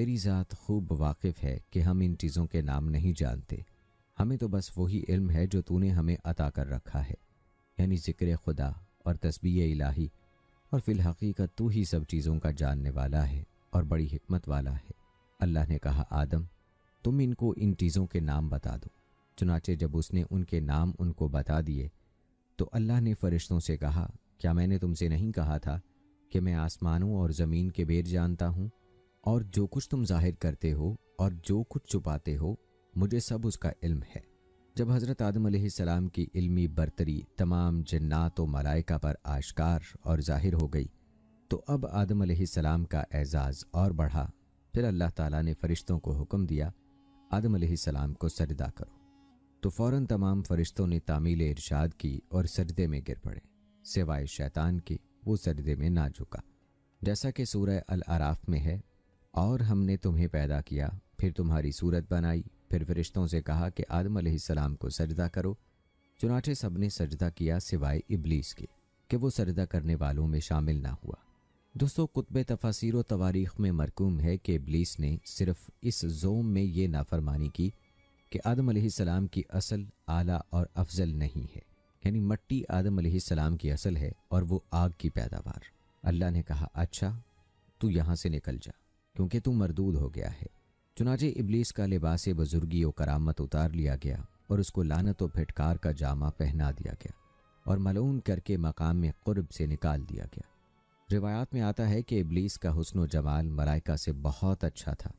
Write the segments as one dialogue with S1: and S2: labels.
S1: تیری ذات خوب واقف ہے کہ ہم ان چیزوں کے نام نہیں جانتے، ہمیں تو بس وہی علم ہے جو تو نے ہمیں عطا کر رکھا ہے، یعنی ذکر خدا اور تسبیح الہی، اور فی الحقیقت تو ہی سب چیزوں کا جاننے والا ہے اور بڑی حکمت والا ہے۔ اللہ نے کہا آدم تم ان کو ان چیزوں کے نام بتا دو۔ چنانچہ جب اس نے ان کے نام ان کو بتا دیے تو اللہ نے فرشتوں سے کہا کیا میں نے تم سے نہیں کہا تھا کہ میں آسمانوں اور زمین کے بیر جانتا ہوں، اور جو کچھ تم ظاہر کرتے ہو اور جو کچھ چھپاتے ہو مجھے سب اس کا علم ہے۔ جب حضرت آدم علیہ السلام کی علمی برتری تمام جنات و ملائکہ پر آشکار اور ظاہر ہو گئی تو اب آدم علیہ السلام کا اعزاز اور بڑھا۔ پھر اللہ تعالیٰ نے فرشتوں کو حکم دیا آدم علیہ السلام کو سجدہ کرو، تو فوراً تمام فرشتوں نے تعمیل ارشاد کی اور سجدے میں گر پڑے، سوائے شیطان کے، وہ سجدے میں نہ جھکا، جیسا کہ سورہ الاعراف میں ہے، اور ہم نے تمہیں پیدا کیا، پھر تمہاری صورت بنائی، پھر فرشتوں سے کہا کہ آدم علیہ السلام کو سجدہ کرو، چنانچہ سب نے سجدہ کیا سوائے ابلیس کے کہ وہ سجدہ کرنے والوں میں شامل نہ ہوا۔ دوستو کتب تفاسیر و تواریخ میں مرقوم ہے کہ ابلیس نے صرف اس زوم میں یہ نافرمانی کی کہ آدم علیہ السلام کی اصل اعلیٰ اور افضل نہیں ہے، یعنی مٹی آدم علیہ السلام کی اصل ہے اور وہ آگ کی پیداوار۔ اللہ نے کہا اچھا تو یہاں سے نکل جا کیونکہ تو مردود ہو گیا ہے۔ چنانچہ ابلیس کا لباس بزرگی و کرامت اتار لیا گیا اور اس کو لعنت و پھٹکار کا جامہ پہنا دیا گیا اور ملعون کر کے مقام میں قرب سے نکال دیا گیا۔ روایات میں آتا ہے کہ ابلیس کا حسن و جمال ملائکہ سے بہت اچھا تھا،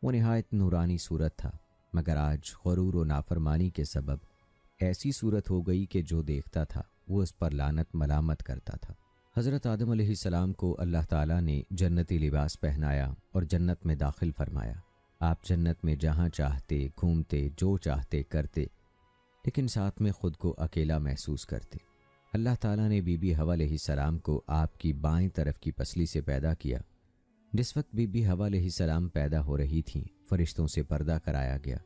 S1: وہ نہایت نورانی صورت تھا، مگر آج غرور و نافرمانی کے سبب ایسی صورت ہو گئی کہ جو دیکھتا تھا وہ اس پر لعنت ملامت کرتا تھا۔ حضرت آدم علیہ السلام کو اللہ تعالیٰ نے جنتی لباس پہنایا اور جنت میں داخل فرمایا۔ آپ جنت میں جہاں چاہتے گھومتے، جو چاہتے کرتے، لیکن ساتھ میں خود کو اکیلا محسوس کرتے۔ اللہ تعالیٰ نے بی بی حوا علیہ السلام کو آپ کی بائیں طرف کی پسلی سے پیدا کیا۔ جس وقت بی بی حوا علیہ السلام پیدا ہو رہی تھیں فرشتوں سے پردہ کرایا گیا۔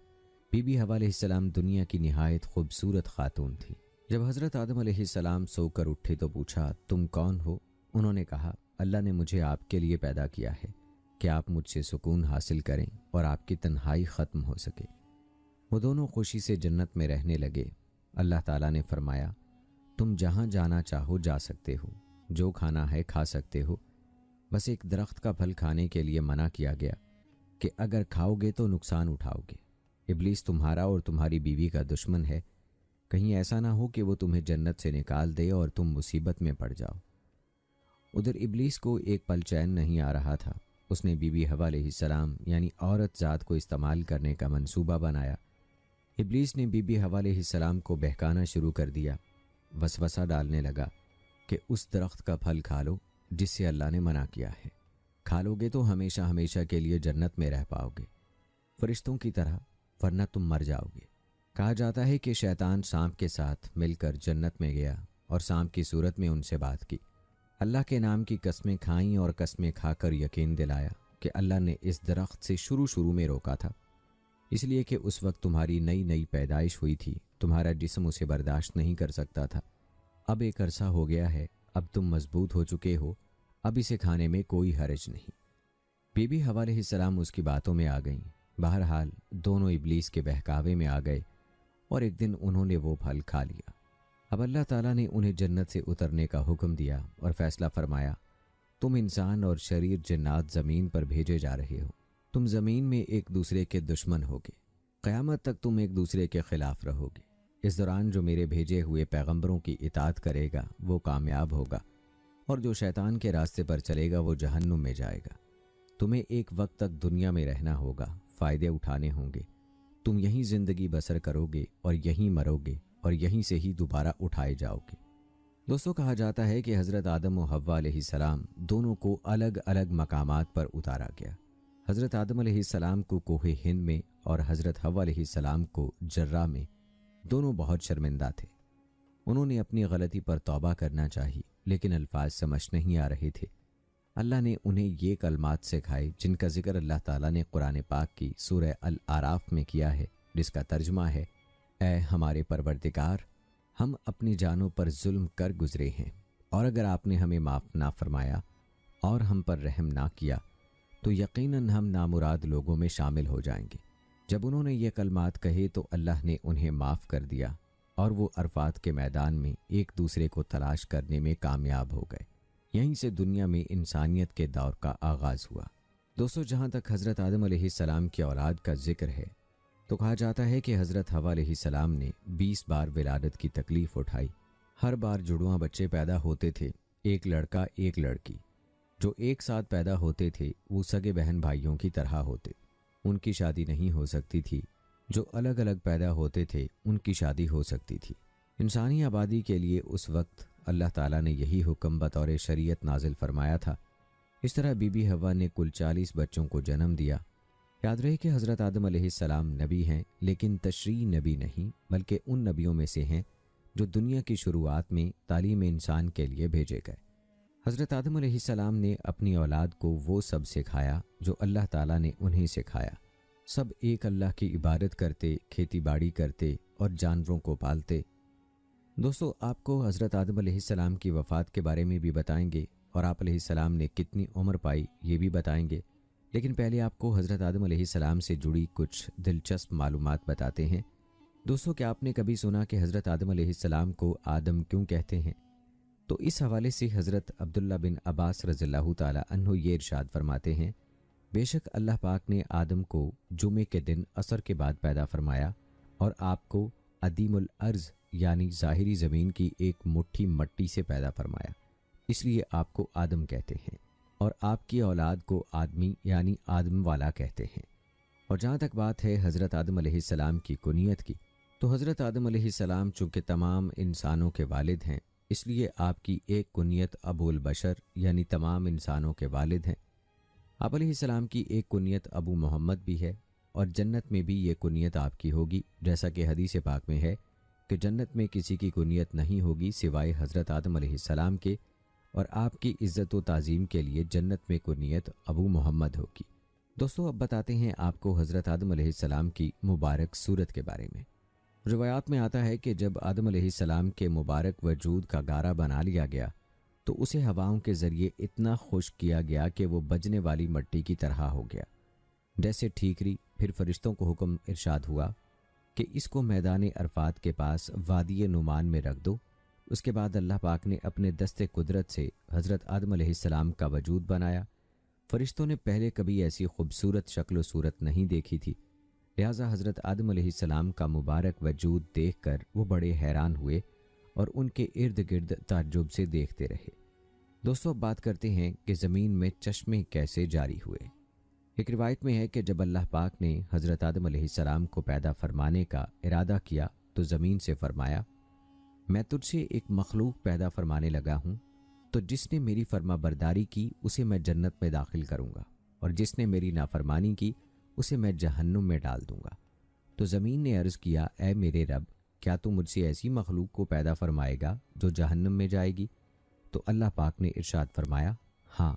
S1: بی بی حوا علیہ السلام دنیا کی نہایت خوبصورت خاتون تھی۔ جب حضرت آدم علیہ السلام سو کر اٹھے تو پوچھا تم کون ہو؟ انہوں نے کہا اللہ نے مجھے آپ کے لیے پیدا کیا ہے کہ آپ مجھ سے سکون حاصل کریں اور آپ کی تنہائی ختم ہو سکے۔ وہ دونوں خوشی سے جنت میں رہنے لگے۔ اللہ تعالیٰ نے فرمایا تم جہاں جانا چاہو جا سکتے ہو، جو کھانا ہے کھا سکتے ہو، بس ایک درخت کا پھل کھانے کے لیے منع کیا گیا کہ اگر کھاؤ گے تو نقصان اٹھاؤ گے۔ ابلیس تمہارا اور تمہاری بیوی کا دشمن ہے، کہیں ایسا نہ ہو کہ وہ تمہیں جنت سے نکال دے اور تم مصیبت میں پڑ جاؤ۔ ادھر ابلیس کو ایک پل چین نہیں آ رہا تھا۔ اس نے بی بی حوا علیہ السلام یعنی عورت ذات کو استعمال کرنے کا منصوبہ بنایا۔ ابلیس نے بی بی حوا علیہ السلام کو بہکانا شروع کر دیا، وسوسہ ڈالنے لگا کہ اس درخت کا پھل کھا لو جس سے اللہ نے منع کیا ہے، کھا لو گے تو ہمیشہ ہمیشہ کے لیے جنت میں رہ پاؤ گے فرشتوں کی طرح، ورنہ تم مر جاؤ گے۔ کہا جاتا ہے کہ شیطان سانپ کے ساتھ مل کر جنت میں گیا اور سانپ کی صورت میں ان سے بات کی، اللہ کے نام کی قسمیں کھائیں اور قسمیں کھا کر یقین دلایا کہ اللہ نے اس درخت سے شروع میں روکا تھا، اس لیے کہ اس وقت تمہاری نئی نئی پیدائش ہوئی تھی، تمہارا جسم اسے برداشت نہیں کر سکتا تھا۔ اب ایک عرصہ ہو گیا ہے، اب تم مضبوط ہو چکے ہو، اب اسے کھانے میں کوئی حرج نہیں۔ بی بی حوا علیہ السلام اس کی باتوں میں آ گئیں۔ بہرحال دونوں ابلیس کے بہکاوے میں آ گئے اور ایک دن انہوں نے وہ پھل کھا لیا۔ اب اللہ تعالیٰ نے انہیں جنت سے اترنے کا حکم دیا اور فیصلہ فرمایا تم انسان اور شریر جنات زمین پر بھیجے جا رہے ہو، تم زمین میں ایک دوسرے کے دشمن ہوگے، قیامت تک تم ایک دوسرے کے خلاف رہو گے۔ اس دوران جو میرے بھیجے ہوئے پیغمبروں کی اطاعت کرے گا وہ کامیاب ہوگا، اور جو شیطان کے راستے پر چلے گا وہ جہنم میں جائے گا۔ تمہیں ایک وقت تک دنیا میں رہنا ہوگا، فائدے اٹھانے ہوں گے، تم یہیں زندگی بسر کرو گے اور یہیں مرو گے اور یہیں سے ہی دوبارہ اٹھائے جاؤ گے۔ دوستو کہا جاتا ہے کہ حضرت آدم و حوا علیہ السلام دونوں کو الگ الگ مقامات پر اتارا گیا۔ حضرت آدم علیہ السلام کو کوہ ہند میں اور حضرت حوا علیہ السلام کو جرہ میں، دونوں بہت شرمندہ تھے۔ انہوں نے اپنی غلطی پر توبہ کرنا چاہی لیکن الفاظ سمجھ نہیں آ رہے تھے۔ اللہ نے انہیں یہ کلمات سکھائے جن کا ذکر اللہ تعالیٰ نے قرآن پاک کی سورہ الاعراف میں کیا ہے، جس کا ترجمہ ہے اے ہمارے پروردگار، ہم اپنی جانوں پر ظلم کر گزرے ہیں، اور اگر آپ نے ہمیں معاف نہ فرمایا اور ہم پر رحم نہ کیا تو یقیناً ہم نامراد لوگوں میں شامل ہو جائیں گے۔ جب انہوں نے یہ کلمات کہے تو اللہ نے انہیں معاف کر دیا اور وہ عرفات کے میدان میں ایک دوسرے کو تلاش کرنے میں کامیاب ہو گئے۔ یہیں سے دنیا میں انسانیت کے دور کا آغاز ہوا۔ دوستو، جہاں تک حضرت آدم علیہ السلام کی اولاد کا ذکر ہے تو کہا جاتا ہے کہ حضرت حوا علیہ السلام نے 20 بار ولادت کی تکلیف اٹھائی۔ ہر بار جڑواں بچے پیدا ہوتے تھے، ایک لڑکا ایک لڑکی۔ جو ایک ساتھ پیدا ہوتے تھے وہ سگے بہن بھائیوں کی طرح ہوتے، ان کی شادی نہیں ہو سکتی تھی۔ جو الگ الگ پیدا ہوتے تھے ان کی شادی ہو سکتی تھی۔ انسانی آبادی کے لیے اس وقت اللہ تعالیٰ نے یہی حکم بطور شریعت نازل فرمایا تھا۔ اس طرح بی بی حوا نے کل 40 بچوں کو جنم دیا۔ یاد رہے کہ حضرت آدم علیہ السلام نبی ہیں، لیکن تشریعی نبی نہیں، بلکہ ان نبیوں میں سے ہیں جو دنیا کی شروعات میں تعلیم انسان کے لیے بھیجے گئے۔ حضرت آدم علیہ السلام نے اپنی اولاد کو وہ سب سکھایا جو اللہ تعالیٰ نے انہیں سکھایا۔ سب ایک اللہ کی عبادت کرتے، کھیتی باڑی کرتے اور جانوروں کو پالتے۔ دوستو، آپ کو حضرت آدم علیہ السلام کی وفات کے بارے میں بھی بتائیں گے اور آپ علیہ السلام نے کتنی عمر پائی یہ بھی بتائیں گے، لیکن پہلے آپ کو حضرت آدم علیہ السلام سے جڑی کچھ دلچسپ معلومات بتاتے ہیں۔ دوستو، کیا آپ نے کبھی سنا کہ حضرت آدم علیہ السلام کو آدم کیوں کہتے ہیں؟ تو اس حوالے سے حضرت عبداللہ بن عباس رضی اللہ تعالی عنہ یہ ارشاد فرماتے ہیں، بے شک اللہ پاک نے آدم کو جمعے کے دن عصر کے بعد پیدا فرمایا اور آپ کو عدیم الارض یعنی ظاہری زمین کی ایک مٹھی مٹی سے پیدا فرمایا، اس لیے آپ کو آدم کہتے ہیں، اور آپ کی اولاد کو آدمی یعنی آدم والا کہتے ہیں۔ اور جہاں تک بات ہے حضرت آدم علیہ السلام کی کنیت کی، تو حضرت آدم علیہ السلام چونکہ تمام انسانوں کے والد ہیں، اس لیے آپ کی ایک کنیت ابو البشر یعنی تمام انسانوں کے والد ہیں۔ آپ علیہ السلام کی ایک کنیت ابو محمد بھی ہے، اور جنت میں بھی یہ کنیت آپ کی ہوگی، جیسا کہ حدیث پاک میں ہے کہ جنت میں کسی کی کنیت نہیں ہوگی سوائے حضرت آدم علیہ السلام کے، اور آپ کی عزت و تعظیم کے لیے جنت میں کنیت ابو محمد ہوگی۔ دوستو، اب بتاتے ہیں آپ کو حضرت آدم علیہ السلام کی مبارک صورت کے بارے میں۔ روایات میں آتا ہے کہ جب آدم علیہ السلام کے مبارک وجود کا گارہ بنا لیا گیا تو اسے ہواؤں کے ذریعے اتنا خشک کیا گیا کہ وہ بجنے والی مٹی کی طرح ہو گیا جیسے ٹھیکری۔ پھر فرشتوں کو حکم ارشاد ہوا کہ اس کو میدان عرفات کے پاس وادی نعمان میں رکھ دو۔ اس کے بعد اللہ پاک نے اپنے دست قدرت سے حضرت آدم علیہ السلام کا وجود بنایا۔ فرشتوں نے پہلے کبھی ایسی خوبصورت شکل و صورت نہیں دیکھی تھی، لہٰذا حضرت آدم علیہ السلام کا مبارک وجود دیکھ کر وہ بڑے حیران ہوئے اور ان کے ارد گرد تعجب سے دیکھتے رہے۔ دوستو، اب بات کرتے ہیں کہ زمین میں چشمے کیسے جاری ہوئے۔ ایک روایت میں ہے کہ جب اللہ پاک نے حضرت آدم علیہ السلام کو پیدا فرمانے کا ارادہ کیا تو زمین سے فرمایا، میں تجھ سے ایک مخلوق پیدا فرمانے لگا ہوں، تو جس نے میری فرما برداری کی اسے میں جنت میں داخل کروں گا، اور جس نے میری نافرمانی کی اسے میں جہنم میں ڈال دوں گا۔ تو زمین نے عرض کیا، اے میرے رب، کیا تو مجھ سے ایسی مخلوق کو پیدا فرمائے گا جو جہنم میں جائے گی؟ تو اللہ پاک نے ارشاد فرمایا، ہاں۔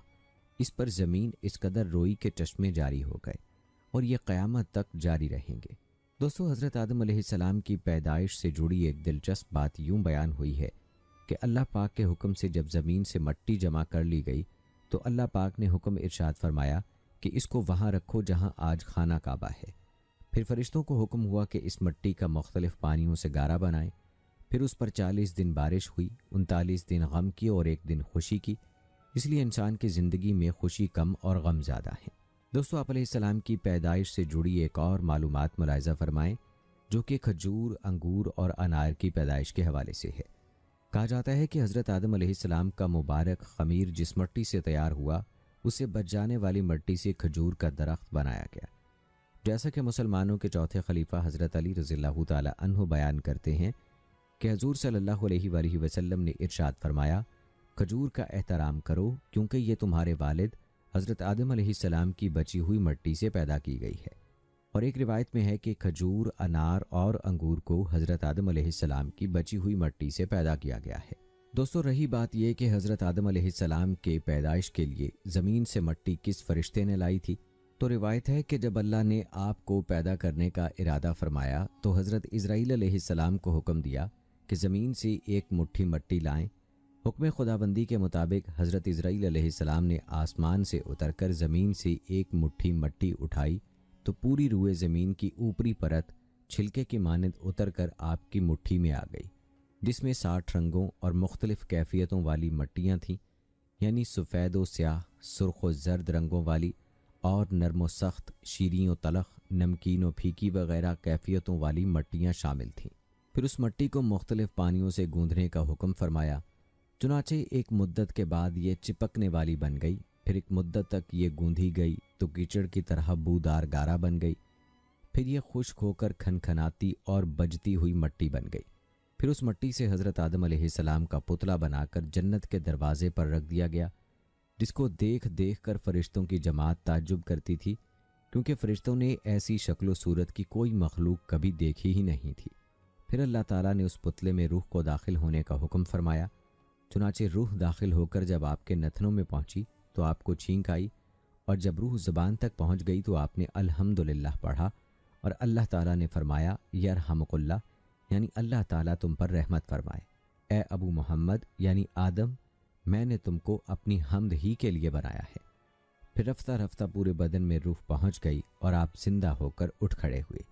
S1: اس پر زمین اس قدر روئی کہ چشمے جاری ہو گئے، اور یہ قیامت تک جاری رہیں گے۔ دوستو، حضرت آدم علیہ السلام کی پیدائش سے جڑی ایک دلچسپ بات یوں بیان ہوئی ہے کہ اللہ پاک کے حکم سے جب زمین سے مٹی جمع کر لی گئی تو اللہ پاک نے حکم ارشاد فرمایا کہ اس کو وہاں رکھو جہاں آج خانہ کعبہ ہے۔ پھر فرشتوں کو حکم ہوا کہ اس مٹی کا مختلف پانیوں سے گارہ بنائیں۔ پھر اس پر 40 دن بارش ہوئی، 39 دن غم کی اور 1 دن خوشی کی، اس لیے انسان کی زندگی میں خوشی کم اور غم زیادہ ہے۔ دوستو، آپ علیہ السلام کی پیدائش سے جڑی ایک اور معلومات ملاحظہ فرمائیں جو کہ کھجور، انگور اور انار کی پیدائش کے حوالے سے ہے۔ کہا جاتا ہے کہ حضرت آدم علیہ السلام کا مبارک خمیر جس مٹی سے تیار ہوا اسے بچ جانے والی مٹی سے کھجور کا درخت بنایا گیا، جیسا کہ مسلمانوں کے چوتھے خلیفہ حضرت علی رضی اللہ تعالی عنہ بیان کرتے ہیں کہ حضور صلی اللہ علیہ وآلہ وسلم نے ارشاد فرمایا، کھجور کا احترام کرو کیونکہ یہ تمہارے والد حضرت آدم علیہ السلام کی بچی ہوئی مٹی سے پیدا کی گئی ہے۔ اور ایک روایت میں ہے کہ کھجور، انار اور انگور کو حضرت آدم علیہ السلام کی بچی ہوئی مٹی سے پیدا کیا گیا ہے۔ دوستو، رہی بات یہ کہ حضرت آدم علیہ السلام کے پیدائش کے لیے زمین سے مٹی کس فرشتے نے لائی تھی، تو روایت ہے کہ جب اللہ نے آپ کو پیدا کرنے کا ارادہ فرمایا تو حضرت اسرائیل علیہ السلام کو حکم دیا کہ زمین سے ایک مٹھی مٹی لائیں حکم خداوندی کے مطابق حضرت اسرائیل علیہ السلام نے آسمان سے اتر کر زمین سے ایک مٹھی مٹی اٹھائی تو پوری روئے زمین کی اوپری پرت چھلکے کی مانند اتر کر آپ کی مٹھی میں آ گئی، جس میں 60 رنگوں اور مختلف کیفیتوں والی مٹیاں تھیں، یعنی سفید و سیاہ، سرخ و زرد رنگوں والی اور نرم و سخت، شیریں و تلخ، نمکین و پھیکی وغیرہ کیفیتوں والی مٹیاں شامل تھیں۔ پھر اس مٹی کو مختلف پانیوں سے گوندھنے کا حکم فرمایا، چنانچہ ایک مدت کے بعد یہ چپکنے والی بن گئی، پھر ایک مدت تک یہ گوندھی گئی تو کیچڑ کی طرح بودار گارا بن گئی، پھر یہ خشک ہو کر کھنکھناتی اور بجتی ہوئی مٹی بن گئی۔ پھر اس مٹی سے حضرت آدم علیہ السلام کا پتلا بنا کر جنت کے دروازے پر رکھ دیا گیا، جس کو دیکھ دیکھ کر فرشتوں کی جماعت تعجب کرتی تھی، کیونکہ فرشتوں نے ایسی شکل و صورت کی کوئی مخلوق کبھی دیکھی ہی نہیں تھی۔ پھر اللہ تعالیٰ نے اس پتلے میں روح کو داخل ہونے کا حکم فرمایا، چنانچہ روح داخل ہو کر جب آپ کے نتنوں میں پہنچی تو آپ کو چھینک آئی، اور جب روح زبان تک پہنچ گئی تو آپ نے الحمدللہ پڑھا، اور اللہ تعالیٰ نے فرمایا یرحمک اللہ، یعنی اللہ تعالیٰ تم پر رحمت فرمائے۔ اے ابو محمد یعنی آدم، میں نے تم کو اپنی حمد ہی کے لیے بنایا ہے۔ پھر رفتہ رفتہ پورے بدن میں روح پہنچ گئی اور آپ زندہ ہو کر اٹھ کھڑے ہوئے۔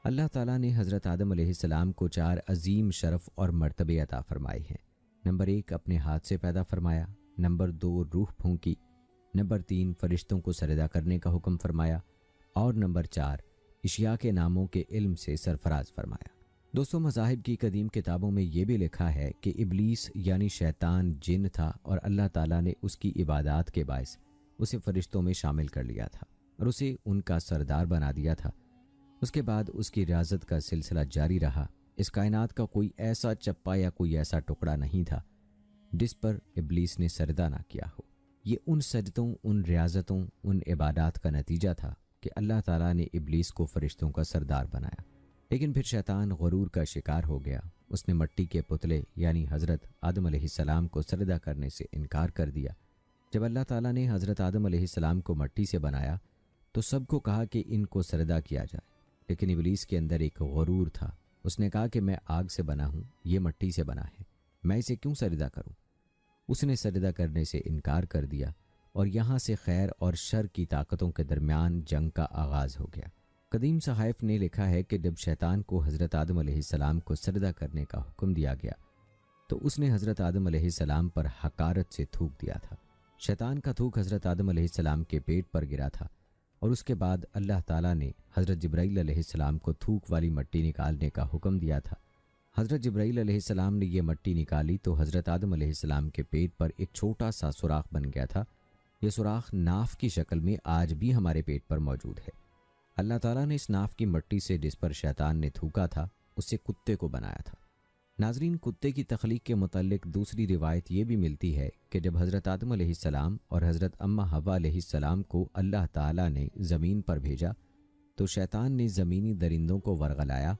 S1: اللہ تعالیٰ نے حضرت آدم علیہ السلام کو 4 عظیم شرف اور مرتبے عطا فرمائے ہیں۔ نمبر 1 اپنے ہاتھ سے پیدا فرمایا، نمبر 2 روح پھونکی، نمبر 3 فرشتوں کو سجدہ کرنے کا حکم فرمایا، اور نمبر 4 اشیاء کے ناموں کے علم سے سرفراز فرمایا۔ دوستوں، مذاہب کی قدیم کتابوں میں یہ بھی لکھا ہے کہ ابلیس یعنی شیطان جن تھا، اور اللہ تعالیٰ نے اس کی عبادات کے باعث اسے فرشتوں میں شامل کر لیا تھا اور اسے ان کا سردار بنا دیا تھا۔ اس کے بعد اس کی ریاضت کا سلسلہ جاری رہا۔ اس کائنات کا کوئی ایسا چپا یا کوئی ایسا ٹکڑا نہیں تھا جس پر ابلیس نے سجدہ نہ کیا ہو۔ یہ ان سجدوں، ان ریاضتوں، ان عبادات کا نتیجہ تھا کہ اللہ تعالیٰ نے ابلیس کو فرشتوں کا سردار بنایا۔ لیکن پھر شیطان غرور کا شکار ہو گیا۔ اس نے مٹی کے پتلے یعنی حضرت آدم علیہ السلام کو سجدہ کرنے سے انکار کر دیا۔ جب اللہ تعالیٰ نے حضرت آدم علیہ السلام کو مٹی سے بنایا تو سب کو کہا کہ ان کو سجدہ کیا جائے، لیکن ابلیس کے اندر ایک غرور تھا۔ اس نے کہا کہ میں آگ سے بنا ہوں، یہ مٹی سے بنا ہے، میں اسے کیوں سجدہ کروں؟ اس نے سجدہ کرنے سے انکار کر دیا، اور یہاں سے خیر اور شر کی طاقتوں کے درمیان جنگ کا آغاز ہو گیا۔ قدیم صحائف نے لکھا ہے کہ جب شیطان کو حضرت آدم علیہ السلام کو سجدہ کرنے کا حکم دیا گیا تو اس نے حضرت آدم علیہ السلام پر حقارت سے تھوک دیا تھا۔ شیطان کا تھوک حضرت آدم علیہ السلام کے پیٹ پر گرا تھا، اور اس کے بعد اللہ تعالیٰ نے حضرت جبرائیل علیہ السلام کو تھوک والی مٹی نکالنے کا حکم دیا تھا۔ حضرت جبرائیل علیہ السلام نے یہ مٹی نکالی تو حضرت آدم علیہ السلام کے پیٹ پر ایک چھوٹا سا سوراخ بن گیا تھا۔ یہ سوراخ ناف کی شکل میں آج بھی ہمارے پیٹ پر موجود ہے۔ اللہ تعالیٰ نے اس ناف کی مٹی سے جس پر شیطان نے تھوکا تھا اس سے کتے کو بنایا تھا۔ ناظرین، کتے کی تخلیق کے متعلق دوسری روایت یہ بھی ملتی ہے کہ جب حضرت آدم علیہ السلام اور حضرت اماں حوا علیہ السلام کو اللہ تعالیٰ نے زمین پر بھیجا تو شیطان نے زمینی درندوں کو ورغلایا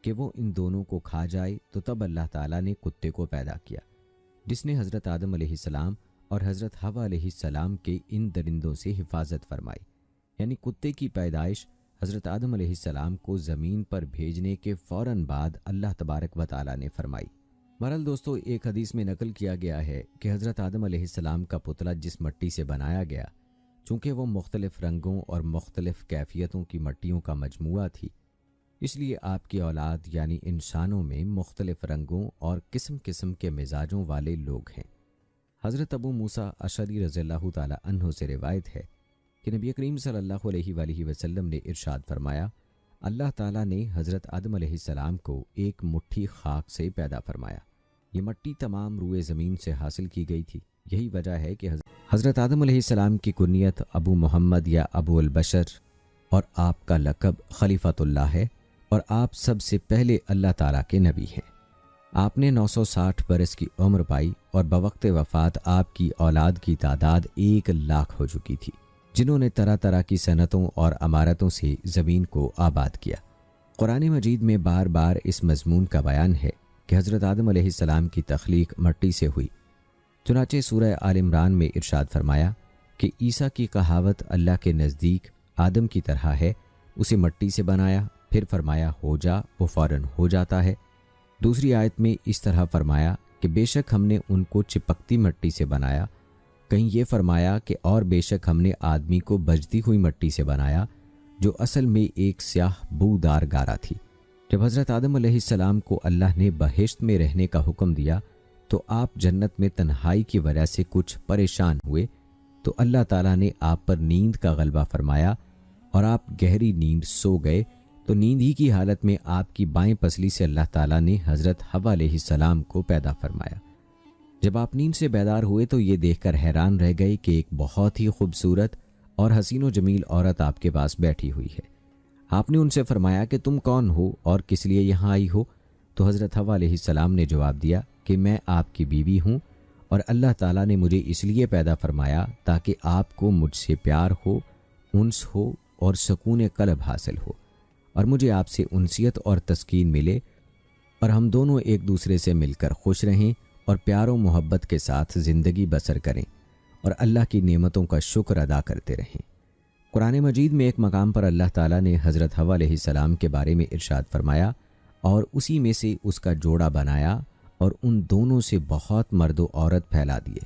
S1: کہ وہ ان دونوں کو کھا جائے، تو تب اللہ تعالیٰ نے کتے کو پیدا کیا، جس نے حضرت آدم علیہ السلام اور حضرت حوا علیہ السلام کے ان درندوں سے حفاظت فرمائی۔ یعنی کتے کی پیدائش حضرت آدم علیہ السلام کو زمین پر بھیجنے کے فوراً بعد اللہ تبارک و تعالیٰ نے فرمائی۔ بہرحال دوستو، ایک حدیث میں نقل کیا گیا ہے کہ حضرت آدم علیہ السلام کا پتلا جس مٹی سے بنایا گیا، چونکہ وہ مختلف رنگوں اور مختلف کیفیتوں کی مٹیوں کا مجموعہ تھی، اس لیے آپ کی اولاد یعنی انسانوں میں مختلف رنگوں اور قسم قسم کے مزاجوں والے لوگ ہیں۔ حضرت ابو موسیٰ اشعری رضی اللہ تعالیٰ عنہ سے روایت ہے کہ نبی کریم صلی اللہ علیہ وآلہ وسلم نے ارشاد فرمایا، اللہ تعالیٰ نے حضرت آدم علیہ السلام کو ایک مٹھی خاک سے پیدا فرمایا۔ یہ مٹی تمام روئے زمین سے حاصل کی گئی تھی۔ یہی وجہ ہے کہ حضرت آدم علیہ السلام کی کنیت ابو محمد یا ابو البشر اور آپ کا لقب خلیفۃ اللہ ہے، اور آپ سب سے پہلے اللہ تعالیٰ کے نبی ہیں۔ آپ نے 960 برس کی عمر پائی، اور بوقت وفات آپ کی اولاد کی تعداد 1 لاکھ ہو چکی تھی، جنہوں نے طرح طرح کی صنعتوں اور عمارتوں سے زمین کو آباد کیا۔ قرآن مجید میں بار بار اس مضمون کا بیان ہے کہ حضرت آدم علیہ السلام کی تخلیق مٹی سے ہوئی۔ چنانچہ سورہ آل عمران میں ارشاد فرمایا کہ عیسیٰ کی کہاوت اللہ کے نزدیک آدم کی طرح ہے، اسے مٹی سے بنایا، پھر فرمایا ہو جا، وہ فوراً ہو جاتا ہے۔ دوسری آیت میں اس طرح فرمایا کہ بے شک ہم نے ان کو چپکتی مٹی سے بنایا، کہیں یہ فرمایا کہ اور بے شک ہم نے آدمی کو بجتی ہوئی مٹی سے بنایا جو اصل میں ایک سیاہ بودار گارا تھی۔ جب حضرت آدم علیہ السلام کو اللہ نے بہشت میں رہنے کا حکم دیا تو آپ جنت میں تنہائی کی وجہ سے کچھ پریشان ہوئے، تو اللہ تعالیٰ نے آپ پر نیند کا غلبہ فرمایا اور آپ گہری نیند سو گئے، تو نیند ہی کی حالت میں آپ کی بائیں پسلی سے اللہ تعالیٰ نے حضرت حوا علیہ السلام کو پیدا فرمایا۔ جب آپ نیند سے بیدار ہوئے تو یہ دیکھ کر حیران رہ گئے کہ ایک بہت ہی خوبصورت اور حسین و جمیل عورت آپ کے پاس بیٹھی ہوئی ہے۔ آپ نے ان سے فرمایا کہ تم کون ہو اور کس لیے یہاں آئی ہو؟ تو حضرت حوا علیہ السلام نے جواب دیا کہ میں آپ کی بیوی ہوں اور اللہ تعالیٰ نے مجھے اس لیے پیدا فرمایا تاکہ آپ کو مجھ سے پیار ہو، انس ہو اور سکون قلب حاصل ہو، اور مجھے آپ سے انسیت اور تسکین ملے، اور ہم دونوں ایک دوسرے سے مل کر خوش رہیں اور پیار و محبت کے ساتھ زندگی بسر کریں اور اللہ کی نعمتوں کا شکر ادا کرتے رہیں۔ قرآن مجید میں ایک مقام پر اللہ تعالیٰ نے حضرت حوا علیہ السلام کے بارے میں ارشاد فرمایا، اور اسی میں سے اس کا جوڑا بنایا اور ان دونوں سے بہت مرد و عورت پھیلا دیے۔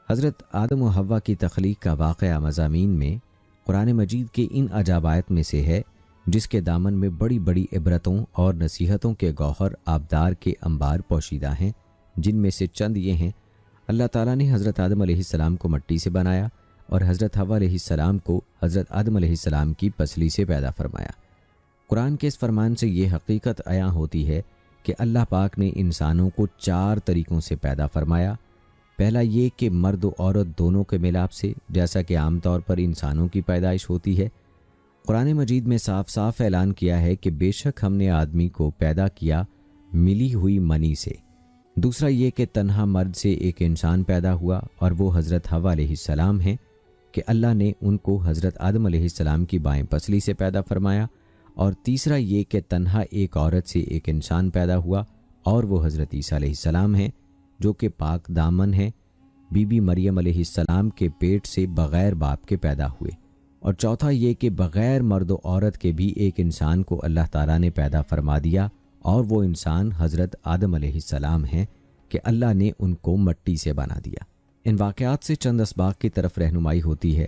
S1: حضرت آدم و حوا کی تخلیق کا واقعہ مضامین میں قرآن مجید کے ان عجائبات میں سے ہے جس کے دامن میں بڑی بڑی عبرتوں اور نصیحتوں کے گوہر آبدار کے انبار پوشیدہ ہیں، جن میں سے چند یہ ہیں۔ اللہ تعالیٰ نے حضرت آدم علیہ السلام کو مٹی سے بنایا اور حضرت حوا علیہ السلام کو حضرت آدم علیہ السلام کی پسلی سے پیدا فرمایا۔ قرآن کے اس فرمان سے یہ حقیقت عیاں ہوتی ہے کہ اللہ پاک نے انسانوں کو 4 طریقوں سے پیدا فرمایا۔ پہلا یہ کہ مرد و عورت دونوں کے ملاپ سے، جیسا کہ عام طور پر انسانوں کی پیدائش ہوتی ہے۔ قرآن مجید میں صاف صاف اعلان کیا ہے کہ بے شک ہم نے آدمی کو پیدا کیا ملی ہوئی منی سے۔ دوسرا یہ کہ تنہا مرد سے ایک انسان پیدا ہوا اور وہ حضرت حوا علیہ السلام ہیں کہ اللہ نے ان کو حضرت آدم علیہ السلام کی بائیں پسلی سے پیدا فرمایا۔ اور تیسرا یہ کہ تنہا ایک عورت سے ایک انسان پیدا ہوا اور وہ حضرت عیسیٰ علیہ السلام ہیں جو کہ پاک دامن ہیں، بی بی مریم علیہ السلام کے پیٹ سے بغیر باپ کے پیدا ہوئے۔ اور چوتھا یہ کہ بغیر مرد و عورت کے بھی ایک انسان کو اللہ تعالیٰ نے پیدا فرما دیا، اور وہ انسان حضرت آدم علیہ السلام ہیں کہ اللہ نے ان کو مٹی سے بنا دیا۔ ان واقعات سے چند اسباق کی طرف رہنمائی ہوتی ہے۔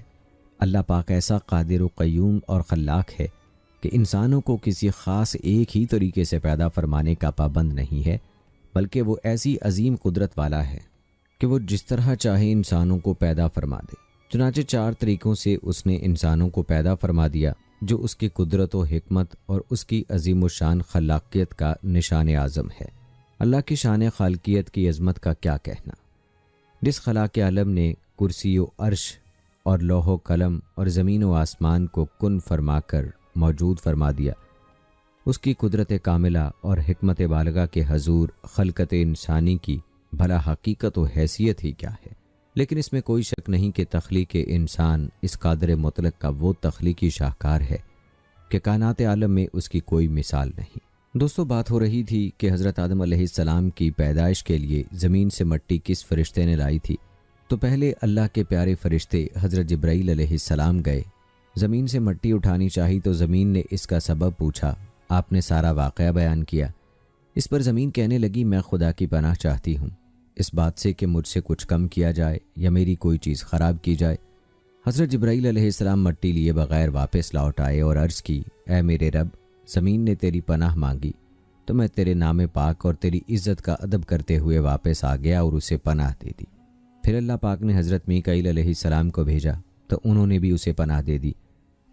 S1: اللہ پاک ایسا قادر و قیوم اور خلاق ہے کہ انسانوں کو کسی خاص ایک ہی طریقے سے پیدا فرمانے کا پابند نہیں ہے، بلکہ وہ ایسی عظیم قدرت والا ہے کہ وہ جس طرح چاہے انسانوں کو پیدا فرما دے۔ چنانچہ 4 طریقوں سے اس نے انسانوں کو پیدا فرما دیا، جو اس کی قدرت و حکمت اور اس کی عظیم و شان خلاقیت کا نشان اعظم ہے۔ اللہ کی شان خالقیت کی عظمت کا کیا کہنا۔ جس خلاق عالم نے کرسی و عرش اور لوح و قلم اور زمین و آسمان کو کن فرما کر موجود فرما دیا، اس کی قدرت کاملہ اور حکمت بالغہ کے حضور خلقت انسانی کی بھلا حقیقت و حیثیت ہی کیا ہے۔ لیکن اس میں کوئی شک نہیں کہ تخلیق انسان اس قادر مطلق کا وہ تخلیقی شاہکار ہے کہ کائنات عالم میں اس کی کوئی مثال نہیں۔ دوستو، بات ہو رہی تھی کہ حضرت آدم علیہ السلام کی پیدائش کے لیے زمین سے مٹی کس فرشتے نے لائی تھی۔ تو پہلے اللہ کے پیارے فرشتے حضرت جبرائیل علیہ السلام گئے، زمین سے مٹی اٹھانی چاہی تو زمین نے اس کا سبب پوچھا، آپ نے سارا واقعہ بیان کیا۔ اس پر زمین کہنے لگی، میں خدا کی پناہ چاہتی ہوں اس بات سے کہ مجھ سے کچھ کم کیا جائے یا میری کوئی چیز خراب کی جائے۔ حضرت جبرائیل علیہ السلام مٹی لیے بغیر واپس لوٹ آئے اور عرض کی، اے میرے رب، زمین نے تیری پناہ مانگی تو میں تیرے نام پاک اور تیری عزت کا ادب کرتے ہوئے واپس آ گیا اور اسے پناہ دے دی۔ پھر اللہ پاک نے حضرت میکائیل علیہ السلام کو بھیجا تو انہوں نے بھی اسے پناہ دے دی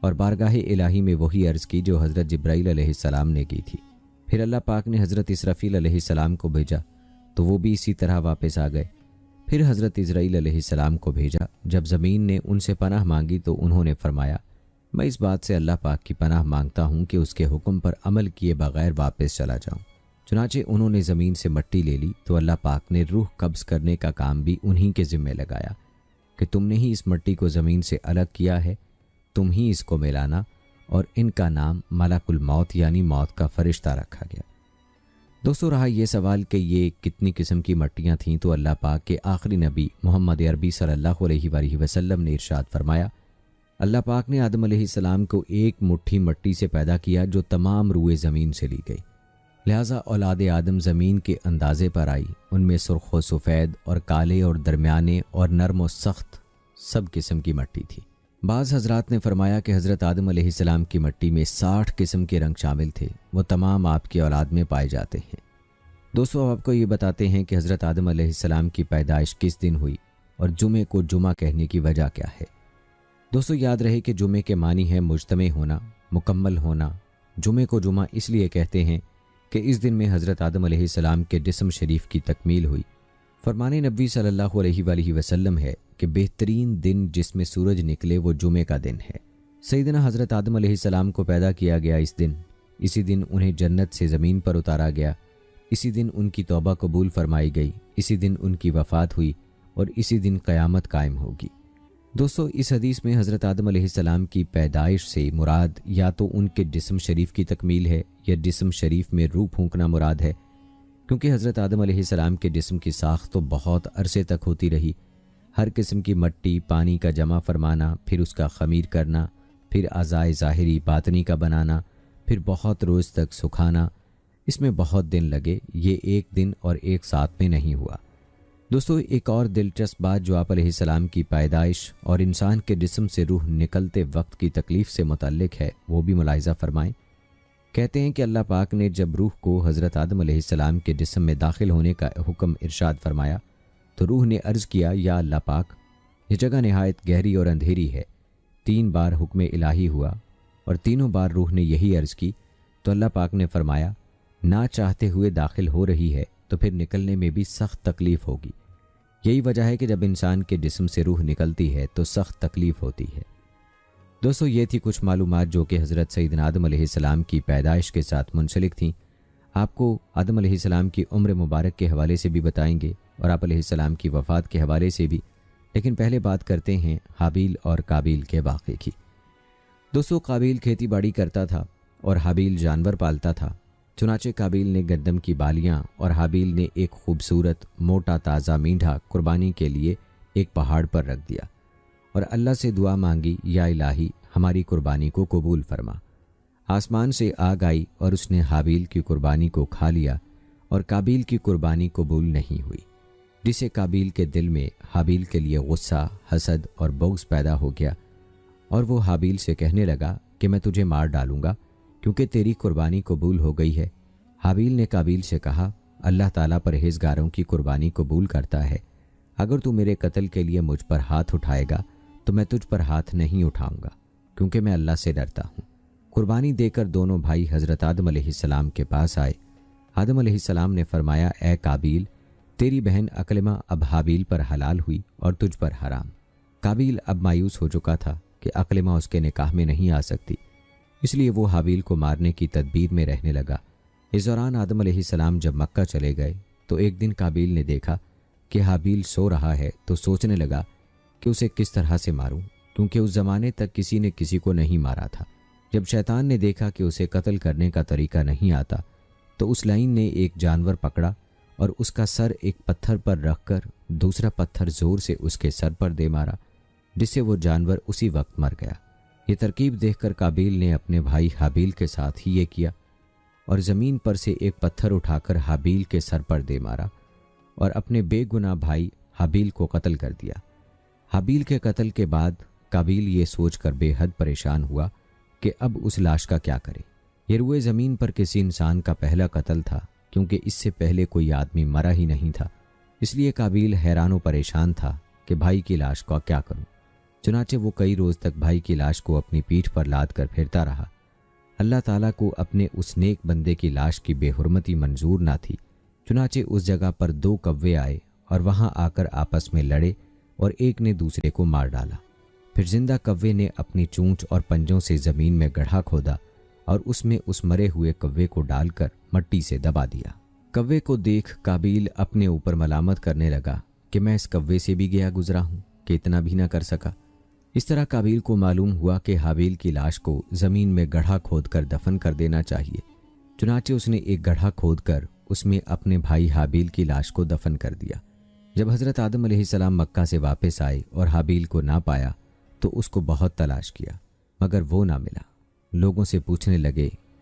S1: اور بارگاہ الہی میں وہی عرض کی جو حضرت جبرائیل علیہ السلام نے کی تھی۔ پھر اللہ پاک نے حضرت اسرافیل علیہ السلام کو بھیجا تو وہ بھی اسی طرح واپس آ گئے۔ پھر حضرت اسرائیل علیہ السلام کو بھیجا۔ جب زمین نے ان سے پناہ مانگی تو انہوں نے فرمایا، میں اس بات سے اللہ پاک کی پناہ مانگتا ہوں کہ اس کے حکم پر عمل کیے بغیر واپس چلا جاؤں۔ چنانچہ انہوں نے زمین سے مٹی لے لی تو اللہ پاک نے روح قبض کرنے کا کام بھی انہی کے ذمے لگایا کہ تم نے ہی اس مٹی کو زمین سے الگ کیا ہے، تم ہی اس کو ملانا، اور ان کا نام ملک الموت یعنی موت کا فرشتہ رکھا گیا۔ دوستو، رہا یہ سوال کہ یہ کتنی قسم کی مٹیاں تھیں، تو اللہ پاک کے آخری نبی محمد عربی صلی اللہ علیہ وآلہ وسلم نے ارشاد فرمایا، اللہ پاک نے آدم علیہ السلام کو ایک مٹھی مٹی سے پیدا کیا جو تمام روئے زمین سے لی گئی۔ لہٰذا اولاد آدم زمین کے اندازے پر آئی، ان میں سرخ و سفید اور کالے اور درمیانے اور نرم و سخت سب قسم کی مٹی تھی۔ بعض حضرات نے فرمایا کہ حضرت آدم علیہ السلام کی مٹی میں 60 قسم کے رنگ شامل تھے، وہ تمام آپ کی اولاد میں پائے جاتے ہیں۔ دوستو، آپ کو یہ بتاتے ہیں کہ حضرت آدم علیہ السلام کی پیدائش کس دن ہوئی اور جمعے کو جمعہ کہنے کی وجہ کیا ہے۔ دوستو، یاد رہے کہ جمعے کے معنی ہے مجتمع ہونا، مکمل ہونا۔ جمعے کو جمعہ اس لیے کہتے ہیں کہ اس دن میں حضرت آدم علیہ السلام کے جسم شریف کی تکمیل ہوئی۔ فرمان نبی صلی اللہ علیہ وآلہ وسلم ہے کہ بہترین دن جس میں سورج نکلے وہ جمعے کا دن ہے۔ سیدنا حضرت آدم علیہ السلام کو پیدا کیا گیا اس دن، اسی دن انہیں جنت سے زمین پر اتارا گیا، اسی دن ان کی توبہ قبول فرمائی گئی، اسی دن ان کی وفات ہوئی اور اسی دن قیامت قائم ہوگی۔ دوستو، اس حدیث میں حضرت آدم علیہ السلام کی پیدائش سے مراد یا تو ان کے جسم شریف کی تکمیل ہے یا جسم شریف میں روح پھونکنا مراد ہے، کیونکہ حضرت آدم علیہ السلام کے جسم کی ساخت تو بہت عرصے تک ہوتی رہی۔ ہر قسم کی مٹی پانی کا جمع فرمانا، پھر اس کا خمیر کرنا، پھر اعضائے ظاہری باطنی کا بنانا، پھر بہت روز تک سکھانا، اس میں بہت دن لگے، یہ ایک دن اور ایک ساتھ میں نہیں ہوا۔ دوستو، ایک اور دلچسپ بات جو آپ علیہ السلام کی پیدائش اور انسان کے جسم سے روح نکلتے وقت کی تکلیف سے متعلق ہے وہ بھی ملاحظہ فرمائیں۔ کہتے ہیں کہ اللہ پاک نے جب روح کو حضرت آدم علیہ السلام کے جسم میں داخل ہونے کا حکم ارشاد فرمایا تو روح نے عرض کیا، یا اللہ پاک، یہ جگہ نہایت گہری اور اندھیری ہے۔ 3 بار حکم الہی ہوا اور تینوں بار روح نے یہی عرض کی تو اللہ پاک نے فرمایا، نہ چاہتے ہوئے داخل ہو رہی ہے تو پھر نکلنے میں بھی سخت تکلیف ہوگی۔ یہی وجہ ہے کہ جب انسان کے جسم سے روح نکلتی ہے تو سخت تکلیف ہوتی ہے۔ دوستو، یہ تھی کچھ معلومات جو کہ حضرت سیدنا آدم علیہ السلام کی پیدائش کے ساتھ منسلک تھیں۔ آپ کو آدم علیہ السلام کی عمر مبارک کے حوالے سے بھی بتائیں گے اور آپ علیہ السلام کی وفات کے حوالے سے بھی، لیکن پہلے بات کرتے ہیں حابیل اور قابیل کے واقعے کی۔ دوستو، قابیل کھیتی باڑی کرتا تھا اور حابیل جانور پالتا تھا۔ چنانچہ قابیل نے گندم کی بالیاں اور حابیل نے ایک خوبصورت موٹا تازہ مینڈھا قربانی کے لیے ایک پہاڑ پر رکھ دیا اور اللہ سے دعا مانگی، یا الہی، ہماری قربانی کو قبول فرما۔ آسمان سے آگ آئی اور اس نے حابیل کی قربانی کو کھا لیا اور قابیل کی قربانی قبول نہیں ہوئی، جس سے قابیل کے دل میں حابیل کے لیے غصہ، حسد اور بغض پیدا ہو گیا اور وہ حابیل سے کہنے لگا کہ میں تجھے مار ڈالوں گا کیونکہ تیری قربانی قبول ہو گئی ہے۔ حابیل نے قابیل سے کہا، اللہ تعالیٰ پرہیزگاروں کی قربانی قبول کرتا ہے، اگر تو میرے قتل کے لیے مجھ پر ہاتھ اٹھائے گا تو میں تجھ پر ہاتھ نہیں اٹھاؤں گا کیونکہ میں اللہ سے ڈرتا ہوں۔ قربانی دے کر دونوں بھائی حضرت آدم علیہ السلام کے پاس آئے۔ آدم علیہ السلام نے فرمایا، اے قابیل، تیری بہن عقلمہ اب حابیل پر حلال ہوئی اور تجھ پر حرام۔ قابیل اب مایوس ہو چکا تھا کہ عقلمہ اس کے نکاح میں نہیں آ سکتی، اس لیے وہ حابیل کو مارنے کی تدبیر میں رہنے لگا۔ اس دوران آدم علیہ السلام جب مکہ چلے گئے تو ایک دن قابیل نے دیکھا کہ حابیل سو رہا ہے تو سوچنے لگا کہ اسے کس طرح سے ماروں، کیونکہ اس زمانے تک کسی نے کسی کو نہیں مارا تھا۔ جب شیطان نے دیکھا کہ اسے قتل کرنے کا طریقہ نہیں آتا تو اس لائن نے ایک جانور پکڑا اور اس کا سر ایک پتھر پر رکھ کر دوسرا پتھر زور سے اس کے سر پر دے مارا، جس سے وہ جانور اسی وقت مر گیا۔ یہ ترکیب دیکھ کر قابیل نے اپنے بھائی حابیل کے ساتھ ہی یہ کیا اور زمین پر سے ایک پتھر اٹھا کر حابیل کے سر پر دے مارا اور اپنے بے گناہ بھائی حابیل کو قتل کر دیا۔ حابیل کے قتل کے بعد قابیل یہ سوچ کر بے حد پریشان ہوا کہ اب اس لاش کا کیا کرے۔ یہ روئے زمین پر کسی انسان کا پہلا قتل تھا، کیونکہ اس سے پہلے کوئی آدمی مرا ہی نہیں تھا، اس لیے قابیل حیران و پریشان تھا کہ بھائی کی لاش کا کیا کروں۔ چنانچہ وہ کئی روز تک بھائی کی لاش کو اپنی پیٹھ پر لاد کر پھرتا رہا۔ اللہ تعالیٰ کو اپنے اس نیک بندے کی لاش کی بے حرمتی منظور نہ تھی، چنانچہ اس جگہ پر 2 کوے آئے اور وہاں آ کر آپس میں لڑے اور ایک نے دوسرے کو مار ڈالا۔ پھر زندہ کوے نے اپنی چونچ اور پنجوں سے زمین میں گڑھا کھودا اور اس میں اس مرے ہوئے کوے کو ڈال کر مٹی سے دبا دیا۔ کوے کو دیکھ قابیل اپنے اوپر ملامت کرنے لگا کہ میں اس کوے سے بھی گیا گزرا ہوں کہ اتنا بھی نہ کر سکا۔ اس طرح قابیل کو معلوم ہوا کہ حابیل کی لاش کو زمین میں گڑھا کھود کر دفن کر دینا چاہیے، چنانچہ اس نے ایک گڑھا کھود کر اس میں اپنے بھائی حابیل کی لاش کو دفن کر دیا۔ جب حضرت آدم علیہ السلام مکہ سے واپس آئے اور حابیل کو نہ پایا تو اس کو بہت تلاش کیا مگر وہ نہ ملا۔ لوگوں سے پوچھنے لگے